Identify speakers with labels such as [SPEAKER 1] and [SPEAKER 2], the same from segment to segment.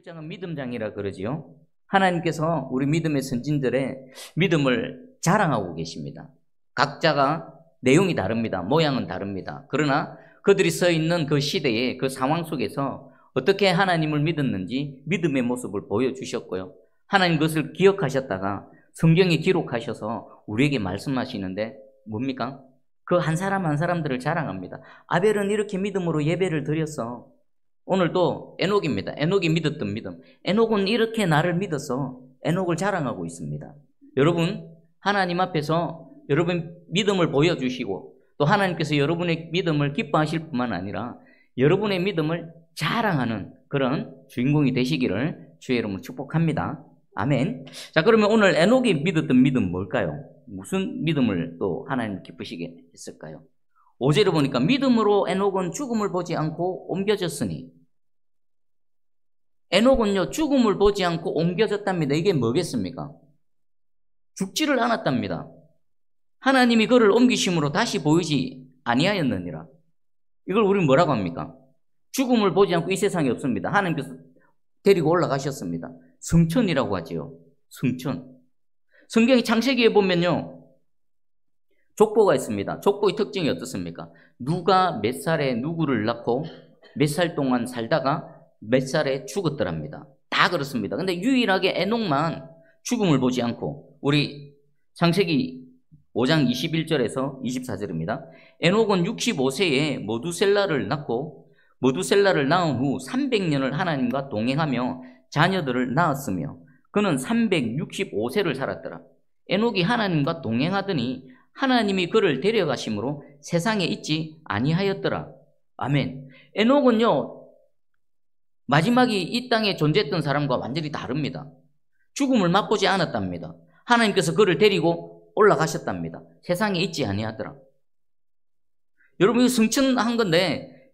[SPEAKER 1] 6장은 믿음장이라 그러지요. 하나님께서 우리 믿음의 선진들의 믿음을 자랑하고 계십니다. 각자가 내용이 다릅니다. 모양은 다릅니다. 그러나 그들이 서 있는 그 시대의 그 상황 속에서 어떻게 하나님을 믿었는지 믿음의 모습을 보여주셨고요. 하나님 그것을 기억하셨다가 성경에 기록하셔서 우리에게 말씀하시는데 뭡니까? 그 한 사람 한 사람들을 자랑합니다. 아벨은 이렇게 믿음으로 예배를 드렸어. 오늘도 에녹입니다. 에녹이 믿었던 믿음. 에녹은 이렇게 나를 믿어서 에녹을 자랑하고 있습니다. 여러분, 하나님 앞에서 여러분 믿음을 보여주시고 또 하나님께서 여러분의 믿음을 기뻐하실 뿐만 아니라 여러분의 믿음을 자랑하는 그런 주인공이 되시기를 주의 이름으로 축복합니다. 아멘. 자, 그러면 오늘 에녹이 믿었던 믿음 뭘까요? 무슨 믿음을 또 하나님 기쁘시게 했을까요? 5절에 보니까 믿음으로 에녹은 죽음을 보지 않고 옮겨졌으니. 에녹은요, 죽음을 보지 않고 옮겨졌답니다. 이게 뭐겠습니까? 죽지를 않았답니다. 하나님이 그를 옮기심으로 다시 보이지 아니하였느니라. 이걸 우리는 뭐라고 합니까? 죽음을 보지 않고 이 세상에 없습니다. 하나님께서 데리고 올라가셨습니다. 성천이라고 하지요. 성천. 성경의 창세기에 보면요, 족보가 있습니다. 족보의 특징이 어떻습니까? 누가 몇 살에 누구를 낳고 몇 살 동안 살다가 몇 살에 죽었더랍니다. 다 그렇습니다. 근데 유일하게 에녹만 죽음을 보지 않고, 우리 창세기 5장 21절에서 24절입니다. 에녹은 65세에 모두셀라를 낳고 모두셀라를 낳은 후 300년을 하나님과 동행하며 자녀들을 낳았으며 그는 365세를 살았더라. 에녹이 하나님과 동행하더니 하나님이 그를 데려가심으로 세상에 있지 아니하였더라. 아멘. 에녹은요, 마지막이 이 땅에 존재했던 사람과 완전히 다릅니다. 죽음을 맛보지 않았답니다. 하나님께서 그를 데리고 올라가셨답니다. 세상에 있지 아니하더라. 여러분, 이거 성천한 건데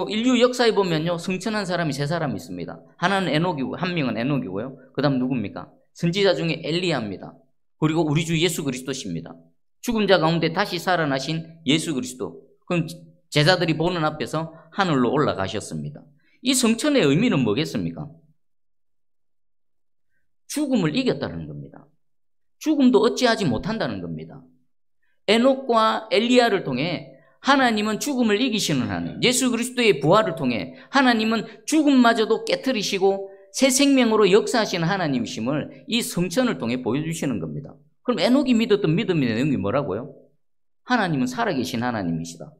[SPEAKER 1] 인류 역사에 보면요, 성천한 사람이 세 사람이 있습니다. 하나는 에녹이고 한 명은 에녹이고요. 그 다음 누굽니까? 선지자 중에 엘리야입니다. 그리고 우리 주 예수 그리스도십니다. 죽은 자 가운데 다시 살아나신 예수 그리스도. 그럼 제자들이 보는 앞에서 하늘로 올라가셨습니다. 이 성천의 의미는 뭐겠습니까? 죽음을 이겼다는 겁니다. 죽음도 어찌하지 못한다는 겁니다. 에녹과 엘리야를 통해 하나님은 죽음을 이기시는 하나님, 예수 그리스도의 부활을 통해 하나님은 죽음마저도 깨트리시고 새 생명으로 역사하시는 하나님이심을 이 성천을 통해 보여주시는 겁니다. 그럼 에녹이 믿었던 믿음의 내용이 뭐라고요? 하나님은 살아계신 하나님이시다.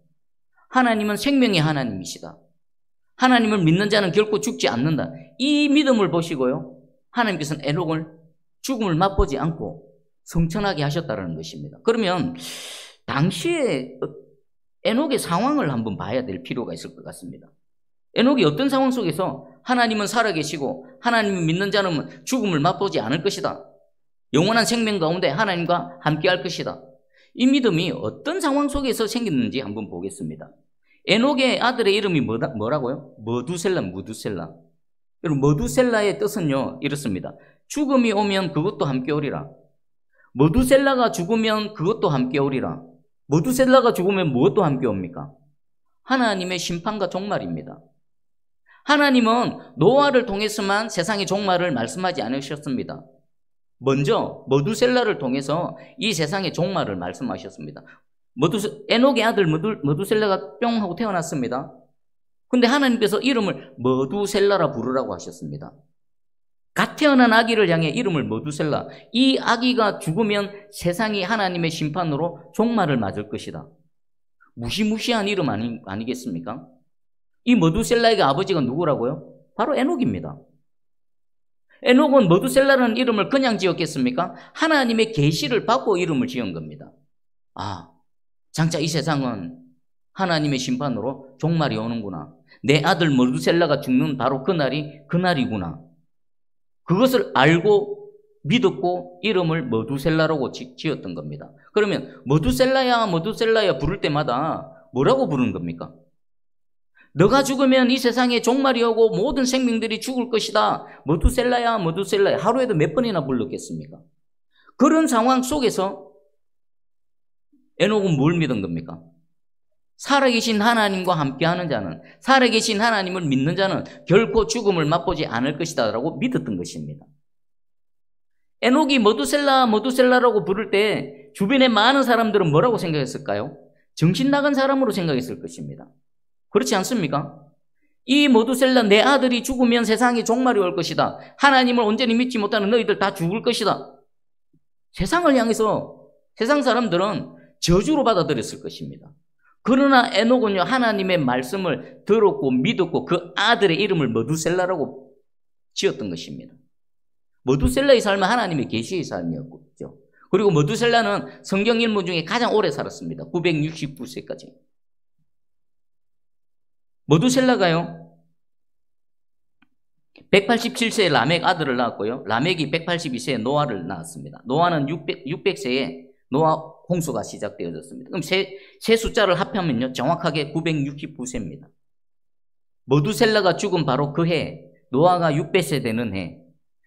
[SPEAKER 1] 하나님은 생명의 하나님이시다. 하나님을 믿는 자는 결코 죽지 않는다. 이 믿음을 보시고요, 하나님께서는 에녹을 죽음을 맛보지 않고 성천하게 하셨다는 것입니다. 그러면 당시에 에녹의 상황을 한번 봐야 될 필요가 있을 것 같습니다. 에녹이 어떤 상황 속에서 하나님은 살아계시고 하나님을 믿는 자는 죽음을 맛보지 않을 것이다. 영원한 생명 가운데 하나님과 함께할 것이다. 이 믿음이 어떤 상황 속에서 생겼는지 한번 보겠습니다. 에녹의 아들의 이름이 뭐라고요? 머두셀라. 여러분, 머두셀라의 뜻은요, 이렇습니다. 죽음이 오면 그것도 함께 오리라. 머두셀라가 죽으면 그것도 함께 오리라. 머두셀라가 죽으면 무엇도 함께 옵니까? 하나님의 심판과 종말입니다. 하나님은 노아를 통해서만 세상의 종말을 말씀하지 않으셨습니다. 먼저 머두셀라를 통해서 이 세상의 종말을 말씀하셨습니다. 에녹의 아들 머두셀라가 뿅 하고 태어났습니다. 근데 하나님께서 이름을 머두셀라라 부르라고 하셨습니다. 갓 태어난 아기를 향해 이름을 머두셀라. 이 아기가 죽으면 세상이 하나님의 심판으로 종말을 맞을 것이다. 무시무시한 이름 아니겠습니까? 이 머두셀라의 아버지가 누구라고요? 바로 에녹입니다. 에녹은 머두셀라라는 이름을 그냥 지었겠습니까? 하나님의 계시를 받고 이름을 지은 겁니다. 아, 장차 이 세상은 하나님의 심판으로 종말이 오는구나. 내 아들 머두셀라가 죽는 바로 그날이구나. 그것을 알고 믿었고 이름을 머두셀라라고 지었던 겁니다. 그러면 머두셀라야 부를 때마다 뭐라고 부르는 겁니까? 너가 죽으면 이 세상에 종말이 오고 모든 생명들이 죽을 것이다. 머두셀라야 하루에도 몇 번이나 불렀겠습니까? 그런 상황 속에서 에녹은 뭘 믿은 겁니까? 살아계신 하나님과 함께하는 자는, 살아계신 하나님을 믿는 자는 결코 죽음을 맛보지 않을 것이다 라고 믿었던 것입니다. 에녹이 머두셀라라고 부를 때 주변의 많은 사람들은 뭐라고 생각했을까요? 정신 나간 사람으로 생각했을 것입니다. 그렇지 않습니까? 이 머두셀라, 내 아들이 죽으면 세상에 종말이 올 것이다. 하나님을 온전히 믿지 못하는 너희들 다 죽을 것이다. 세상을 향해서 세상 사람들은 저주로 받아들였을 것입니다. 그러나 에녹은요, 하나님의 말씀을 들었고 믿었고 그 아들의 이름을 머두셀라라고 지었던 것입니다. 머두셀라의 삶은 하나님의 계시의 삶이었죠. 그리고 머두셀라는 성경 인물 중에 가장 오래 살았습니다. 969세까지. 머두셀라가요, 187세에 라멕 아들을 낳았고요. 라멕이 182세에 노아를 낳았습니다. 노아는 600세에 노아 홍수가 시작되어졌습니다. 그럼 세 숫자를 합하면요, 정확하게 969세입니다. 머두셀라가 죽은 바로 그 해, 노아가 600세 되는 해,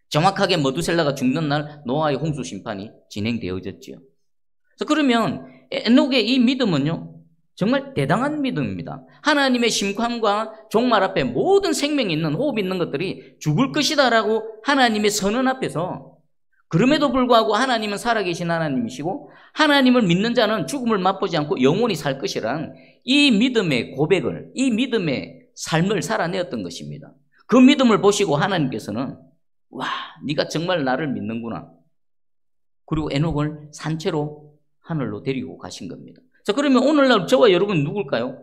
[SPEAKER 1] 정확하게 머두셀라가 죽는 날 노아의 홍수 심판이 진행되어졌지요. 그래서 그러면 에녹의 이 믿음은요, 정말 대단한 믿음입니다. 하나님의 심판과 종말 앞에 모든 생명이 있는, 호흡이 있는 것들이 죽을 것이다라고 하나님의 선언 앞에서, 그럼에도 불구하고 하나님은 살아계신 하나님이시고 하나님을 믿는 자는 죽음을 맛보지 않고 영원히 살 것이라는 이 믿음의 고백을, 이 믿음의 삶을 살아내었던 것입니다. 그 믿음을 보시고 하나님께서는 와, 네가 정말 나를 믿는구나. 그리고 에녹을 산채로 하늘로 데리고 가신 겁니다. 자, 그러면 오늘날 저와 여러분 누굴까요?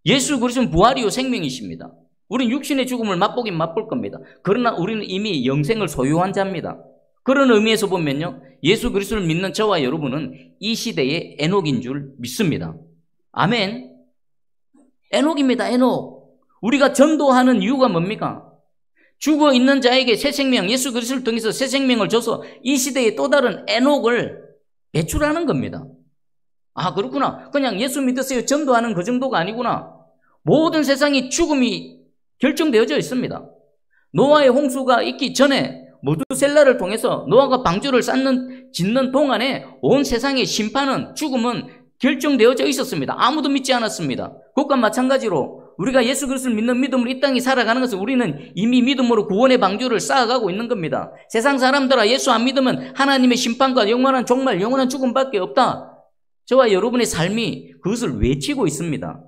[SPEAKER 1] 예수 그리스도는 부활이요 생명이십니다. 우리는 육신의 죽음을 맛보긴 맛볼 겁니다. 그러나 우리는 이미 영생을 소유한 자입니다. 그런 의미에서 보면요, 예수 그리스도를 믿는 저와 여러분은 이 시대의 에녹인 줄 믿습니다. 아멘. 에녹입니다. 에녹. 우리가 전도하는 이유가 뭡니까? 죽어 있는 자에게 새 생명, 예수 그리스도를 통해서 새 생명을 줘서 이 시대에 또 다른 에녹을 배출하는 겁니다. 아, 그렇구나. 그냥 예수 믿으세요, 전도하는 그 정도가 아니구나. 모든 세상이 죽음이 결정되어져 있습니다. 노아의 홍수가 있기 전에 머두셀라를 통해서 노아가 방주를 짓는 동안에 온 세상의 심판은, 죽음은 결정되어져 있었습니다. 아무도 믿지 않았습니다. 그것과 마찬가지로 우리가 예수 그리스도를 믿는 믿음으로 이 땅에 살아가는 것은 우리는 이미 믿음으로 구원의 방주를 쌓아가고 있는 겁니다. 세상 사람들아, 예수 안 믿으면 하나님의 심판과 영원한 종말, 영원한 죽음밖에 없다. 저와 여러분의 삶이 그것을 외치고 있습니다.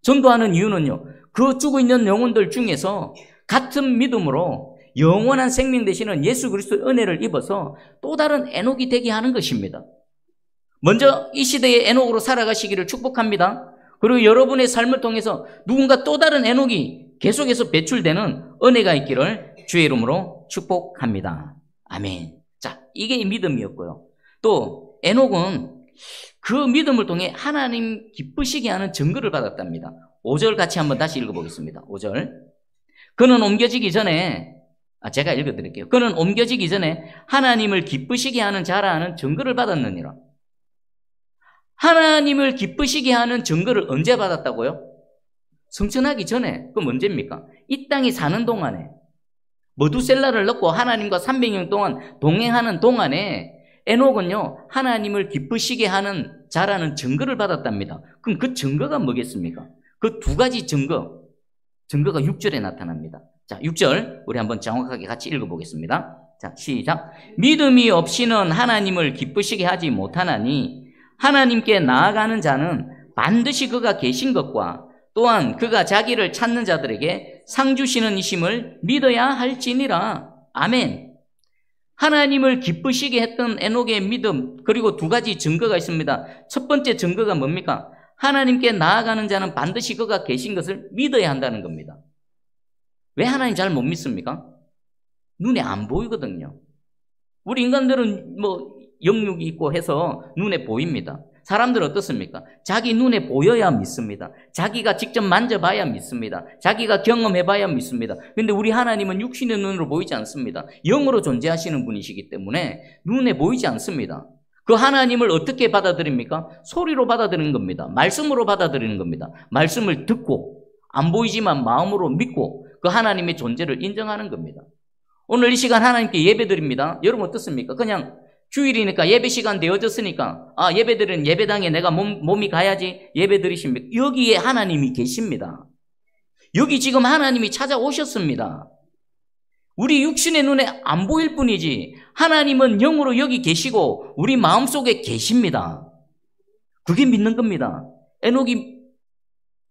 [SPEAKER 1] 전도하는 이유는요, 그 죽어 있는 영혼들 중에서 같은 믿음으로 영원한 생명 되시는 예수 그리스도의 은혜를 입어서 또 다른 에녹이 되게 하는 것입니다. 먼저 이 시대의 에녹으로 살아가시기를 축복합니다. 그리고 여러분의 삶을 통해서 누군가 또 다른 에녹이 계속해서 배출되는 은혜가 있기를 주의 이름으로 축복합니다. 아멘. 자, 이게 믿음이었고요. 또 에녹은 그 믿음을 통해 하나님 기쁘시게 하는 증거를 받았답니다. 5절 같이 한번 다시 읽어보겠습니다. 5절. 그는 옮겨지기 전에, 제가 읽어드릴게요. 그는 옮겨지기 전에 하나님을 기쁘시게 하는 자라는 증거를 받았느니라. 하나님을 기쁘시게 하는 증거를 언제 받았다고요? 성천하기 전에. 그럼 언제입니까? 이 땅에 사는 동안에, 머두셀라를 넣고 하나님과 300년 동안 동행하는 동안에 에녹은요, 하나님을 기쁘시게 하는 자라는 증거를 받았답니다. 그럼 그 증거가 뭐겠습니까? 그 두 가지 증거가 6절에 나타납니다. 자, 6절 우리 한번 정확하게 같이 읽어보겠습니다. 자, 시작. 믿음이 없이는 하나님을 기쁘시게 하지 못하나니 하나님께 나아가는 자는 반드시 그가 계신 것과 또한 그가 자기를 찾는 자들에게 상 주시는 이심을 믿어야 할지니라. 아멘. 하나님을 기쁘시게 했던 에녹의 믿음, 그리고 두 가지 증거가 있습니다. 첫 번째 증거가 뭡니까? 하나님께 나아가는 자는 반드시 그가 계신 것을 믿어야 한다는 겁니다. 왜 하나님 잘 못 믿습니까? 눈에 안 보이거든요. 우리 인간들은 영육이 있고 해서 눈에 보입니다. 사람들은 어떻습니까? 자기 눈에 보여야 믿습니다. 자기가 직접 만져봐야 믿습니다. 자기가 경험해봐야 믿습니다. 그런데 우리 하나님은 육신의 눈으로 보이지 않습니다. 영으로 존재하시는 분이시기 때문에 눈에 보이지 않습니다. 그 하나님을 어떻게 받아들입니까? 소리로 받아들이는 겁니다. 말씀으로 받아들이는 겁니다. 말씀을 듣고 안 보이지만 마음으로 믿고 그 하나님의 존재를 인정하는 겁니다. 오늘 이 시간 하나님께 예배드립니다. 여러분 어떻습니까? 그냥 주일이니까 예배 시간 되어졌으니까 예배드리는 예배당에 내가 몸이 가야지 예배 드리십니까? 여기에 하나님이 계십니다. 여기 지금 하나님이 찾아오셨습니다. 우리 육신의 눈에 안 보일 뿐이지 하나님은 영으로 여기 계시고 우리 마음속에 계십니다. 그게 믿는 겁니다. 에녹이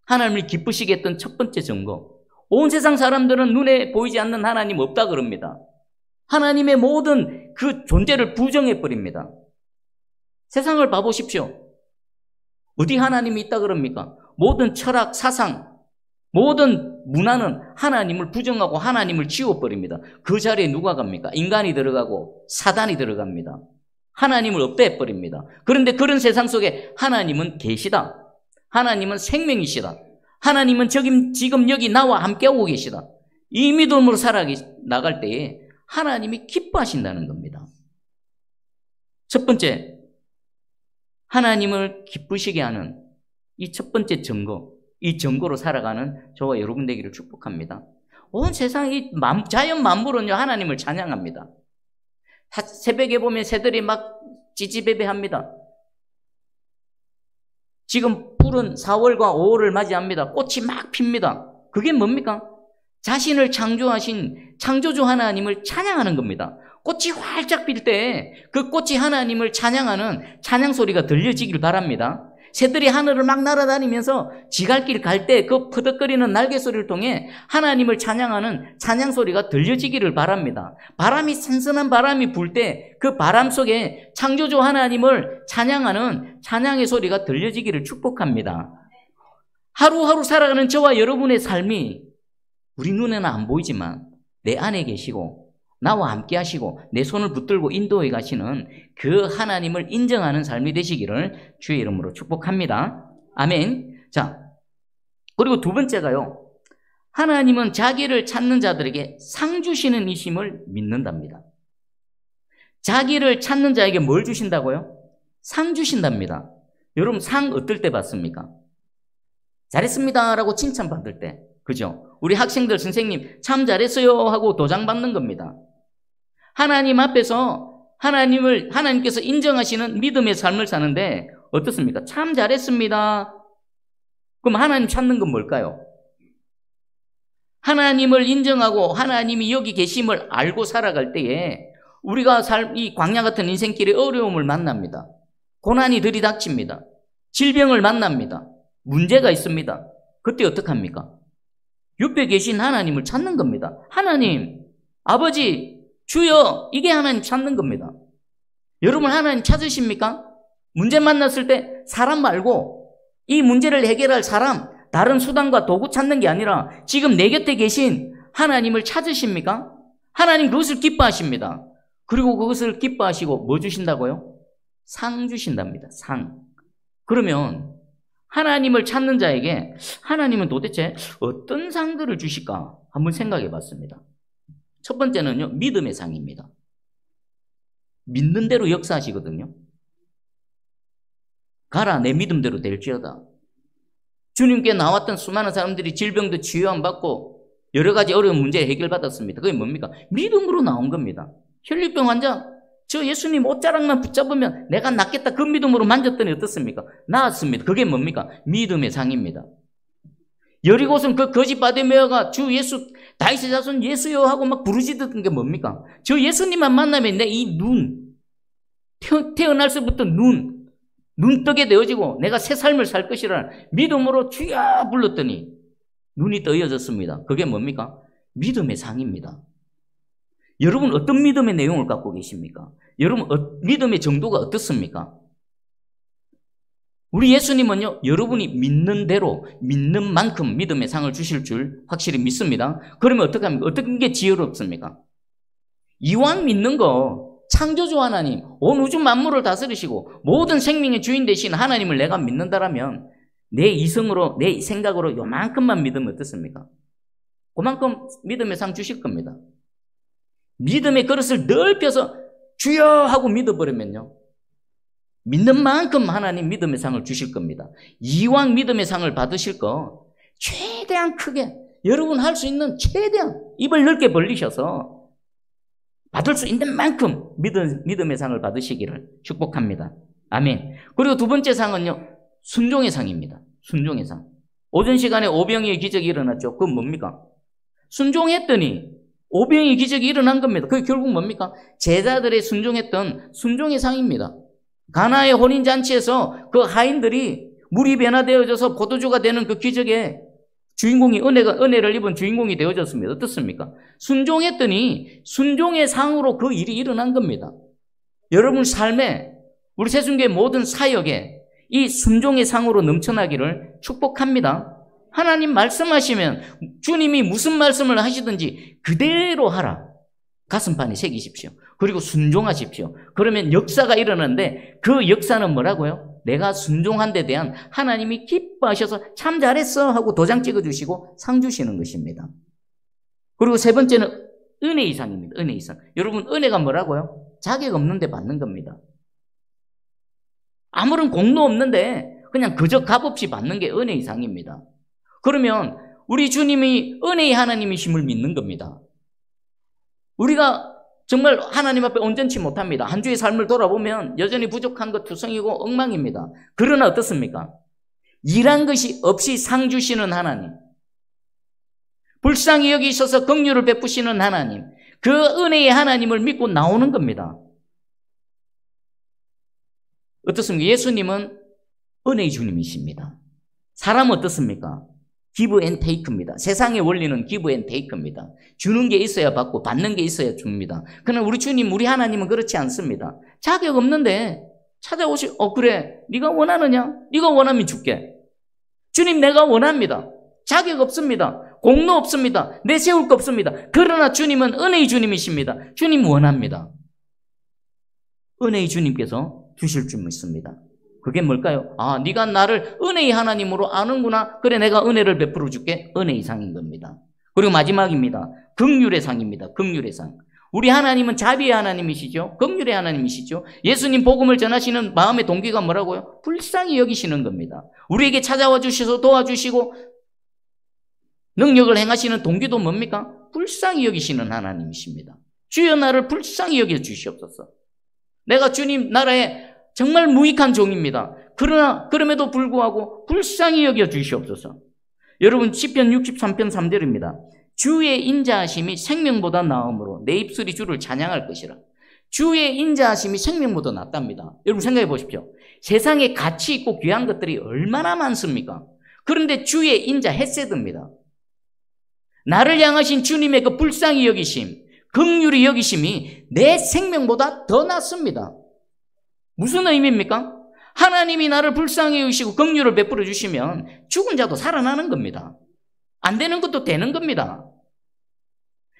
[SPEAKER 1] 하나님을 기쁘시게 했던 첫 번째 증거. 온 세상 사람들은 눈에 보이지 않는 하나님 없다 그럽니다. 하나님의 모든 그 존재를 부정해버립니다. 세상을 봐보십시오. 어디 하나님이 있다 그럽니까? 모든 철학, 사상, 모든 문화는 하나님을 부정하고 하나님을 지워버립니다. 그 자리에 누가 갑니까? 인간이 들어가고 사단이 들어갑니다. 하나님을 없애버립니다. 그런데 그런 세상 속에 하나님은 계시다. 하나님은 생명이시다. 하나님은 지금 여기 나와 함께하고 계시다. 이 믿음으로 살아나갈 때에 하나님이 기뻐하신다는 겁니다. 첫 번째, 하나님을 기쁘시게 하는 이 첫 번째 증거, 이 증거로 살아가는 저와 여러분 되기를 축복합니다. 온 세상이 자연 만물은요 하나님을 찬양합니다. 새벽에 보면 새들이 막 찌찌배배합니다. 지금 푸른 4월과 5월을 맞이합니다. 꽃이 막 핍니다. 그게 뭡니까? 자신을 창조하신 창조주 하나님을 찬양하는 겁니다. 꽃이 활짝 필 때 그 꽃이 하나님을 찬양하는 찬양 소리가 들려지길 바랍니다. 새들이 하늘을 막 날아다니면서 지갈길 갈 때 그 퍼덕거리는 날개 소리를 통해 하나님을 찬양하는 찬양 소리가 들려지기를 바랍니다. 바람이 선선한 바람이 불 때 그 바람 속에 창조주 하나님을 찬양하는 찬양의 소리가 들려지기를 축복합니다. 하루하루 살아가는 저와 여러분의 삶이 우리 눈에는 안 보이지만 내 안에 계시고 나와 함께 하시고 내 손을 붙들고 인도해 가시는 그 하나님을 인정하는 삶이 되시기를 주의 이름으로 축복합니다. 아멘. 자, 그리고 두 번째가요. 하나님은 자기를 찾는 자들에게 상 주시는 이심을 믿는답니다. 자기를 찾는 자에게 뭘 주신다고요? 상 주신답니다. 여러분 상 어떨 때 받습니까? 잘했습니다 라고 칭찬받을 때. 그죠? 우리 학생들 선생님 참 잘했어요 하고 도장 받는 겁니다. 하나님 앞에서 하나님께서 인정하시는 믿음의 삶을 사는데 어떻습니까? 참 잘했습니다. 그럼 하나님 찾는 건 뭘까요? 하나님을 인정하고 하나님이 여기 계심을 알고 살아갈 때에 우리가 이 광야 같은 인생길에 어려움을 만납니다. 고난이 들이닥칩니다. 질병을 만납니다. 문제가 있습니다. 그때 어떡합니까? 옆에 계신 하나님을 찾는 겁니다. 하나님, 아버지, 주여, 이게 하나님 찾는 겁니다. 여러분 하나님 찾으십니까? 문제 만났을 때 사람 말고 이 문제를 해결할 사람, 다른 수단과 도구 찾는 게 아니라 지금 내 곁에 계신 하나님을 찾으십니까? 하나님 그것을 기뻐하십니다. 그리고 그것을 기뻐하시고 뭐 주신다고요? 상 주신답니다. 상. 그러면 하나님을 찾는 자에게 하나님은 도대체 어떤 상들을 주실까 한번 생각해 봤습니다. 첫 번째는요, 믿음의 상입니다. 믿는 대로 역사하시거든요. 가라, 내 믿음대로 될지어다. 주님께 나왔던 수많은 사람들이 질병도 치유 안 받고 여러 가지 어려운 문제 해결받았습니다. 그게 뭡니까? 믿음으로 나온 겁니다. 혈류병 환자, 저 예수님 옷자락만 붙잡으면 내가 낫겠다. 그 믿음으로 만졌더니 어떻습니까? 나았습니다. 그게 뭡니까? 믿음의 상입니다. 여리고성 그 거짓 바디메어가 주 예수, 다윗의 자손 예수여 하고 막 부르짖던 게 뭡니까? 저 예수님만 만나면 내 이 눈, 태어날서부터 눈 뜨게 되어지고 내가 새 삶을 살 것이라는 믿음으로 주여 불렀더니 눈이 떠여졌습니다. 그게 뭡니까? 믿음의 상입니다. 여러분 어떤 믿음의 내용을 갖고 계십니까? 여러분 믿음의 정도가 어떻습니까? 우리 예수님은요, 여러분이 믿는 대로 믿는 만큼 믿음의 상을 주실 줄 확실히 믿습니다. 그러면 어떻게 합니까? 어떤 게 지혜롭습니까? 이왕 믿는 거 창조주 하나님, 온 우주 만물을 다스리시고 모든 생명의 주인 되신 하나님을 내가 믿는다라면 내 이성으로, 내 생각으로 요만큼만 믿으면 어떻습니까? 그만큼 믿음의 상 주실 겁니다. 믿음의 그릇을 넓혀서 주여 하고 믿어버리면요, 믿는 만큼 하나님 믿음의 상을 주실 겁니다. 이왕 믿음의 상을 받으실 거 최대한 크게, 여러분 할 수 있는 최대한 입을 넓게 벌리셔서 받을 수 있는 만큼 믿음의 상을 받으시기를 축복합니다. 아멘. 그리고 두 번째 상은요, 순종의 상입니다. 순종의 상. 오전 시간에 오병이의 기적이 일어났죠. 그건 뭡니까? 순종했더니 오병이의 기적이 일어난 겁니다. 그게 결국 뭡니까? 제자들의 순종했던 순종의 상입니다. 가나의 혼인잔치에서 그 하인들이 물이 변화되어져서 포도주가 되는 그 기적에 주인공이 은혜를 입은 주인공이 되어졌습니다. 어떻습니까? 순종했더니 순종의 상으로 그 일이 일어난 겁니다. 여러분 삶에 우리 새순교의 모든 사역에 이 순종의 상으로 넘쳐나기를 축복합니다. 하나님 말씀하시면 주님이 무슨 말씀을 하시든지 그대로 하라. 가슴판에 새기십시오. 그리고 순종하십시오. 그러면 역사가 일어나는데 그 역사는 뭐라고요? 내가 순종한 데 대한 하나님이 기뻐하셔서 참 잘했어 하고 도장 찍어주시고 상 주시는 것입니다. 그리고 세 번째는 은혜의 상입니다. 은혜의 상. 여러분 은혜가 뭐라고요? 자격 없는데 받는 겁니다. 아무런 공로 없는데 그냥 그저 값없이 받는 게 은혜의 상입니다. 그러면 우리 주님이 은혜의 하나님이심을 믿는 겁니다. 우리가 정말 하나님 앞에 온전치 못합니다. 한 주의 삶을 돌아보면 여전히 부족한 것 투성이고 엉망입니다. 그러나 어떻습니까? 일한 것이 없이 상 주시는 하나님, 불쌍히 여기셔서 긍휼을 베푸시는 하나님, 그 은혜의 하나님을 믿고 나오는 겁니다. 어떻습니까? 예수님은 은혜의 주님이십니다. 사람은 어떻습니까? give and take입니다. 세상의 원리는 give and take입니다. 주는 게 있어야 받고 받는 게 있어야 줍니다. 그러나 우리 주님, 우리 하나님은 그렇지 않습니다. 자격 없는데 그래, 네가 원하느냐? 네가 원하면 줄게. 주님, 내가 원합니다. 자격 없습니다. 공로 없습니다. 내세울 거 없습니다. 그러나 주님은 은혜의 주님이십니다. 주님 원합니다. 은혜의 주님께서 주실 줄 믿습니다. 그게 뭘까요? 아, 네가 나를 은혜의 하나님으로 아는구나. 그래, 내가 은혜를 베풀어 줄게. 은혜의 상인 겁니다. 그리고 마지막입니다. 긍휼의 상입니다. 긍휼의 상. 우리 하나님은 자비의 하나님이시죠. 긍휼의 하나님이시죠. 예수님 복음을 전하시는 마음의 동기가 뭐라고요? 불쌍히 여기시는 겁니다. 우리에게 찾아와 주셔서 도와주시고 능력을 행하시는 동기도 뭡니까? 불쌍히 여기시는 하나님이십니다. 주여 나를 불쌍히 여겨 주시옵소서. 내가 주님 나라에 정말 무익한 종입니다. 그러나 그럼에도 불구하고 불쌍히 여겨 주시옵소서. 여러분 시편 63편 3절입니다. 주의 인자하심이 생명보다 나음으로 내 입술이 주를 찬양할 것이라. 주의 인자하심이 생명보다 낫답니다. 여러분 생각해 보십시오. 세상에 가치 있고 귀한 것들이 얼마나 많습니까? 그런데 주의 인자 헤세드입니다. 나를 향하신 주님의 그 불쌍히 여기심, 긍휼히 여기심이 내 생명보다 더 낫습니다. 무슨 의미입니까? 하나님이 나를 불쌍히 여기시고 긍휼을 베풀어 주시면 죽은 자도 살아나는 겁니다. 안 되는 것도 되는 겁니다.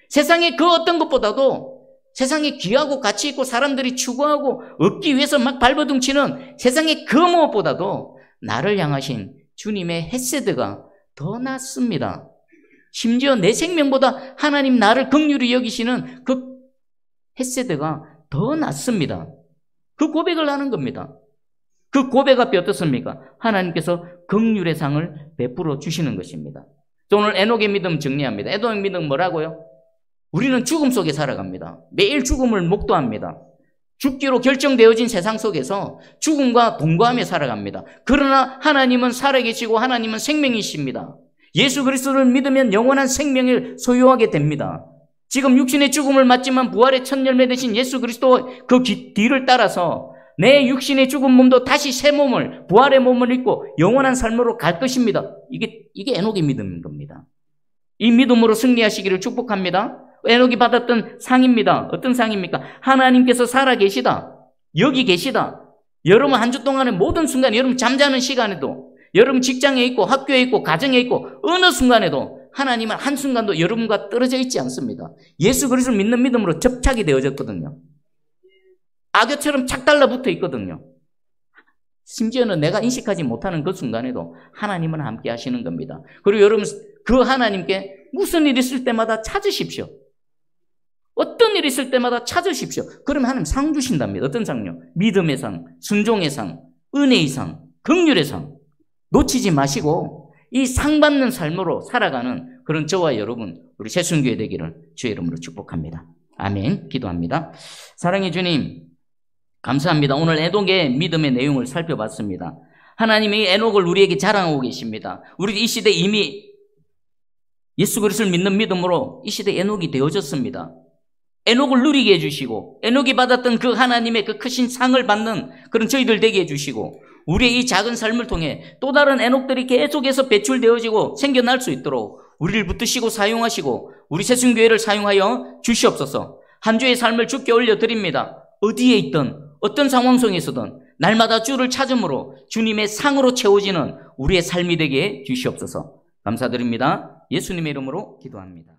[SPEAKER 1] 세상에 그 어떤 것보다도 세상에 귀하고 가치 있고 사람들이 추구하고 얻기 위해서 막 발버둥치는 세상의 그 무엇보다도 나를 향하신 주님의 헤세드가 더 낫습니다. 심지어 내 생명보다 하나님 나를 긍휼히 여기시는 그 헤세드가 더 낫습니다. 그 고백을 하는 겁니다. 그 고백 앞에 어떻습니까? 하나님께서 긍휼의 상을 베풀어 주시는 것입니다. 오늘 에녹의 믿음 정리합니다. 에녹의 믿음 뭐라고요? 우리는 죽음 속에 살아갑니다. 매일 죽음을 목도합니다. 죽기로 결정되어진 세상 속에서 죽음과 동거하며 살아갑니다. 그러나 하나님은 살아계시고 하나님은 생명이십니다. 예수 그리스도를 믿으면 영원한 생명을 소유하게 됩니다. 지금 육신의 죽음을 맞지만 부활의 첫 열매 되신 예수 그리스도 그 뒤를 따라서 내 육신의 죽은 몸도 다시 새 몸을, 부활의 몸을 입고 영원한 삶으로 갈 것입니다. 이게 에녹의 믿음인 겁니다. 이 믿음으로 승리하시기를 축복합니다. 에녹이 받았던 상입니다. 어떤 상입니까? 하나님께서 살아계시다. 여기 계시다. 여러분 한 주 동안의 모든 순간에, 여러분 잠자는 시간에도, 여러분 직장에 있고 학교에 있고 가정에 있고 어느 순간에도 하나님은 한순간도 여러분과 떨어져 있지 않습니다. 예수 그리스도를 믿는 믿음으로 접착이 되어졌거든요. 악교처럼 착 달라붙어 있거든요. 심지어는 내가 인식하지 못하는 그 순간에도 하나님은 함께 하시는 겁니다. 그리고 여러분 그 하나님께 무슨 일 있을 때마다 찾으십시오. 어떤 일 있을 때마다 찾으십시오. 그러면 하나님 상 주신답니다. 어떤 상요? 믿음의 상, 순종의 상, 은혜의 상, 긍휼의 상. 놓치지 마시고 이 상 받는 삶으로 살아가는 그런 저와 여러분, 우리 새순교회 되기를 주의 이름으로 축복합니다. 아멘. 기도합니다. 사랑의 주님, 감사합니다. 오늘 에녹의 믿음의 내용을 살펴봤습니다. 하나님이 에녹을 우리에게 자랑하고 계십니다. 우리 이 시대 이미 예수 그리스도를 믿는 믿음으로 이 시대 에녹이 되어졌습니다. 에녹을 누리게 해주시고 에녹이 받았던 그 하나님의 그 크신 상을 받는 그런 저희들 되게 해주시고 우리의 이 작은 삶을 통해 또 다른 에녹들이 계속해서 배출되어지고 생겨날 수 있도록 우리를 붙드시고 사용하시고 우리 새순교회를 사용하여 주시옵소서. 한 주의 삶을 주께 올려드립니다. 어디에 있든 어떤 상황 속에서든 날마다 주를 찾음으로 주님의 상으로 채워지는 우리의 삶이 되게 주시옵소서. 감사드립니다. 예수님의 이름으로 기도합니다.